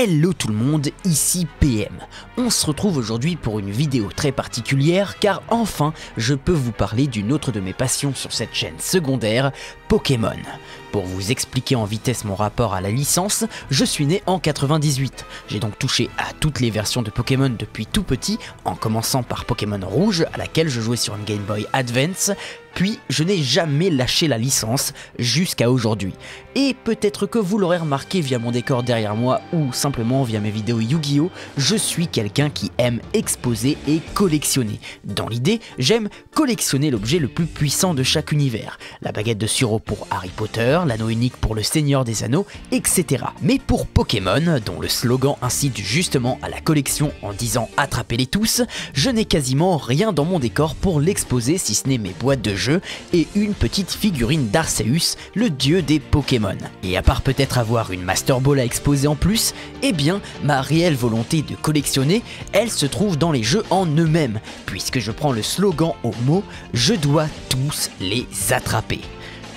Hello tout le monde, ici PM. On se retrouve aujourd'hui pour une vidéo très particulière car enfin je peux vous parler d'une autre de mes passions sur cette chaîne secondaire, Pokémon. Pour vous expliquer en vitesse mon rapport à la licence, je suis né en 98. J'ai donc touché à toutes les versions de Pokémon depuis tout petit, en commençant par Pokémon Rouge à laquelle je jouais sur une Game Boy Advance. Puis je n'ai jamais lâché la licence jusqu'à aujourd'hui. Et peut-être que vous l'aurez remarqué via mon décor derrière moi ou simplement via mes vidéos Yu-Gi-Oh, je suis quelqu'un qui aime exposer et collectionner. Dans l'idée, j'aime collectionner l'objet le plus puissant de chaque univers. La baguette de Suro pour Harry Potter, l'anneau unique pour le Seigneur des Anneaux, etc. Mais pour Pokémon, dont le slogan incite justement à la collection en disant « attrapez-les tous », je n'ai quasiment rien dans mon décor pour l'exposer si ce n'est mes boîtes de jeu et une petite figurine d'Arceus, le dieu des Pokémon. Et à part peut-être avoir une Master Ball à exposer en plus, eh bien ma réelle volonté de collectionner, elle se trouve dans les jeux en eux-mêmes, puisque je prends le slogan au mot « je dois tous les attraper ».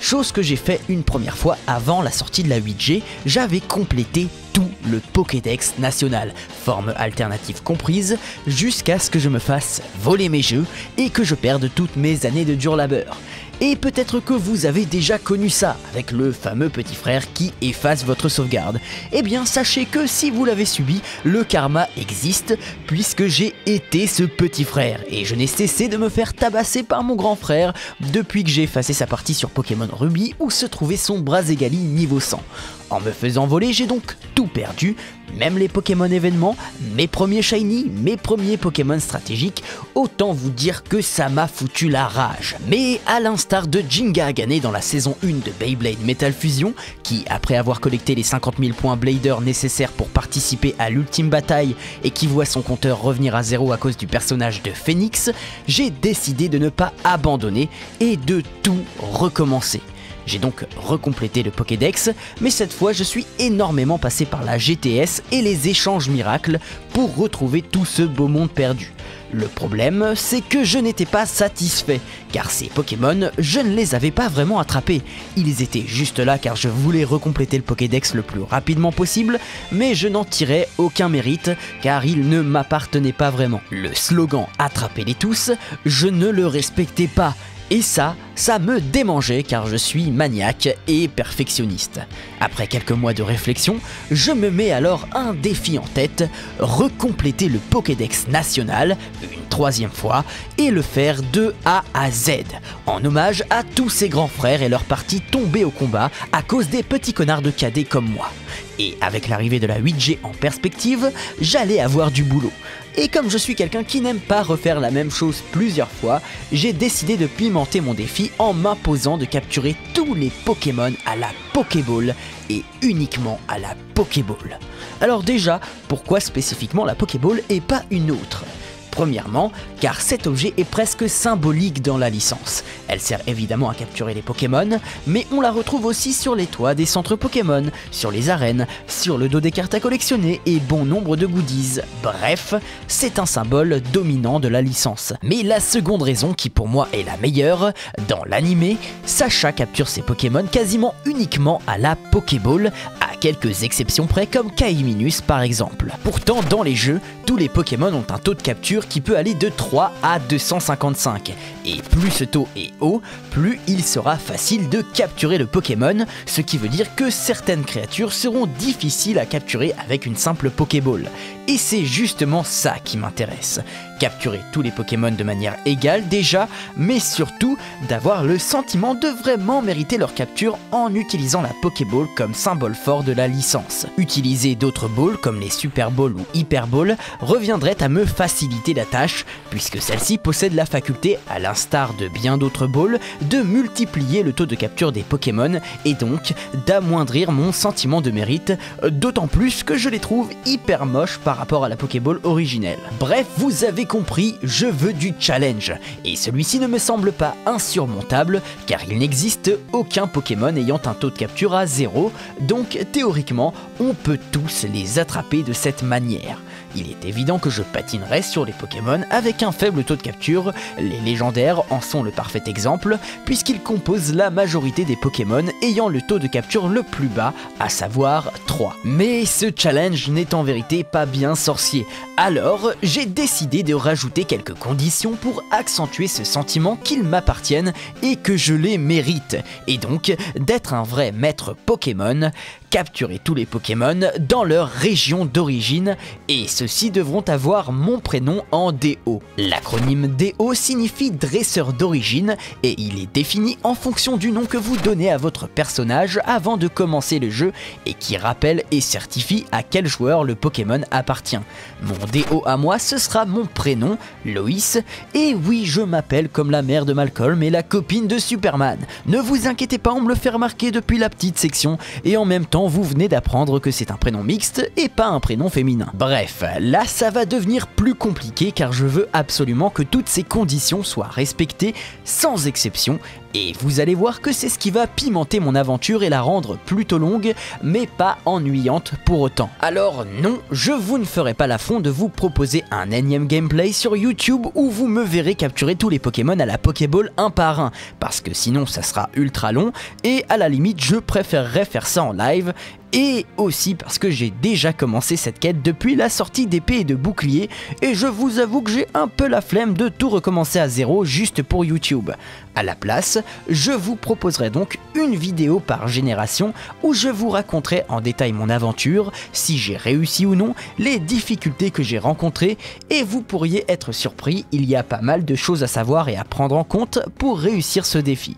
Chose que j'ai fait une première fois avant la sortie de la 8G, j'avais complété tout le Pokédex national, forme alternative comprise, jusqu'à ce que je me fasse voler mes jeux et que je perde toutes mes années de dur labeur. Et peut-être que vous avez déjà connu ça, avec le fameux petit frère qui efface votre sauvegarde. Eh bien sachez que si vous l'avez subi, le karma existe, puisque j'ai été ce petit frère, et je n'ai cessé de me faire tabasser par mon grand frère depuis que j'ai effacé sa partie sur Pokémon Ruby où se trouvait son Brazégali niveau 100. En me faisant voler, j'ai donc tout perdu, même les Pokémon événements, mes premiers Shiny, mes premiers Pokémon stratégiques, autant vous dire que ça m'a foutu la rage. Mais à l'instar de Ginga Agane dans la saison 1 de Beyblade Metal Fusion, qui après avoir collecté les 50 000 points Blader nécessaires pour participer à l'ultime bataille et qui voit son compteur revenir à zéro à cause du personnage de Phoenix, j'ai décidé de ne pas abandonner et de tout recommencer. J'ai donc recomplété le Pokédex, mais cette fois je suis énormément passé par la GTS et les échanges miracles pour retrouver tout ce beau monde perdu. Le problème, c'est que je n'étais pas satisfait, car ces Pokémon, je ne les avais pas vraiment attrapés. Ils étaient juste là car je voulais recompléter le Pokédex le plus rapidement possible, mais je n'en tirais aucun mérite, car ils ne m'appartenaient pas vraiment. Le slogan « attrapez-les tous », je ne le respectais pas. Et ça me démangeait car je suis maniaque et perfectionniste. Après quelques mois de réflexion, je me mets alors un défi en tête, recompléter le Pokédex national une troisième fois et le faire de A à Z, en hommage à tous ces grands frères et leurs parties tombées au combat à cause des petits connards de cadets comme moi. Et avec l'arrivée de la 8G en perspective, j'allais avoir du boulot. Et comme je suis quelqu'un qui n'aime pas refaire la même chose plusieurs fois, j'ai décidé de pimenter mon défi en m'imposant de capturer tous les Pokémon à la Pokéball et uniquement à la Pokéball. Alors déjà, pourquoi spécifiquement la Pokéball et pas une autre ? Premièrement, car cet objet est presque symbolique dans la licence. Elle sert évidemment à capturer les Pokémon, mais on la retrouve aussi sur les toits des centres Pokémon, sur les arènes, sur le dos des cartes à collectionner et bon nombre de goodies. Bref, c'est un symbole dominant de la licence. Mais la seconde raison, qui pour moi est la meilleure, dans l'animé, Sacha capture ses Pokémon quasiment uniquement à la Pokéball, à quelques exceptions près comme Kaiminus par exemple. Pourtant dans les jeux, tous les Pokémon ont un taux de capture qui peut aller de 3 à 255. Et plus ce taux est haut, plus il sera facile de capturer le Pokémon, ce qui veut dire que certaines créatures seront difficiles à capturer avec une simple Pokéball. Et c'est justement ça qui m'intéresse. Capturer tous les Pokémon de manière égale déjà, mais surtout d'avoir le sentiment de vraiment mériter leur capture en utilisant la Pokéball comme symbole fort de la licence. Utiliser d'autres balls comme les Super Balls ou Hyper Balls reviendrait à me faciliter la tâche, puisque celle-ci possède la faculté, à l'instar de bien d'autres balls, de multiplier le taux de capture des Pokémon et donc d'amoindrir mon sentiment de mérite, d'autant plus que je les trouve hyper moches par rapport à la Pokéball originelle. Bref, vous avez compris, je veux du challenge. Et celui-ci ne me semble pas insurmontable, car il n'existe aucun Pokémon ayant un taux de capture à 0, donc théoriquement, on peut tous les attraper de cette manière. Il est évident que je patinerai sur les Pokémon avec un faible taux de capture, les légendaires en sont le parfait exemple, puisqu'ils composent la majorité des Pokémon ayant le taux de capture le plus bas, à savoir 3. Mais ce challenge n'est en vérité pas bien sorcier, alors j'ai décidé de rajouter quelques conditions pour accentuer ce sentiment qu'ils m'appartiennent et que je les mérite, et donc d'être un vrai maître Pokémon, capturer tous les Pokémon dans leur région d'origine, et ceux-ci devront avoir mon prénom en DO. L'acronyme DO signifie dresseur d'origine, et il est défini en fonction du nom que vous donnez à votre personnage avant de commencer le jeu, et qui rappelle et certifie à quel joueur le Pokémon appartient. Mon DO à moi, ce sera mon prénom, Loïs, et oui, je m'appelle comme la mère de Malcolm et la copine de Superman. Ne vous inquiétez pas, on me le fait remarquer depuis la petite section, et en même temps, vous venez d'apprendre que c'est un prénom mixte et pas un prénom féminin. Bref, là ça va devenir plus compliqué car je veux absolument que toutes ces conditions soient respectées sans exception, et vous allez voir que c'est ce qui va pimenter mon aventure et la rendre plutôt longue, mais pas ennuyante pour autant. Alors non, je vous ne ferai pas l'affront de vous proposer un énième gameplay sur YouTube où vous me verrez capturer tous les Pokémon à la Pokéball un par un, parce que sinon ça sera ultra long, et à la limite je préférerais faire ça en live, et aussi parce que j'ai déjà commencé cette quête depuis la sortie d'épée et de bouclier, et je vous avoue que j'ai un peu la flemme de tout recommencer à zéro juste pour YouTube. À la place, je vous proposerai donc une vidéo par génération où je vous raconterai en détail mon aventure, si j'ai réussi ou non, les difficultés que j'ai rencontrées, et vous pourriez être surpris, il y a pas mal de choses à savoir et à prendre en compte pour réussir ce défi.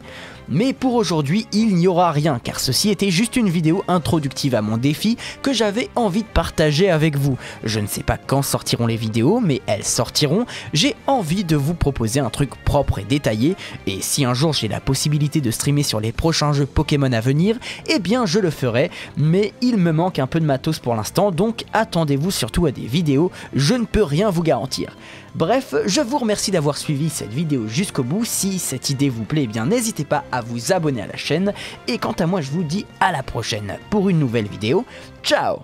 Mais pour aujourd'hui, il n'y aura rien, car ceci était juste une vidéo introductive à mon défi que j'avais envie de partager avec vous. Je ne sais pas quand sortiront les vidéos, mais elles sortiront. J'ai envie de vous proposer un truc propre et détaillé, et si un jour j'ai la possibilité de streamer sur les prochains jeux Pokémon à venir, eh bien je le ferai, mais il me manque un peu de matos pour l'instant, donc attendez-vous surtout à des vidéos, je ne peux rien vous garantir. Bref, je vous remercie d'avoir suivi cette vidéo jusqu'au bout. Si cette idée vous plaît, eh bien n'hésitez pas à vous abonner à la chaîne. Et quant à moi, je vous dis à la prochaine pour une nouvelle vidéo. Ciao!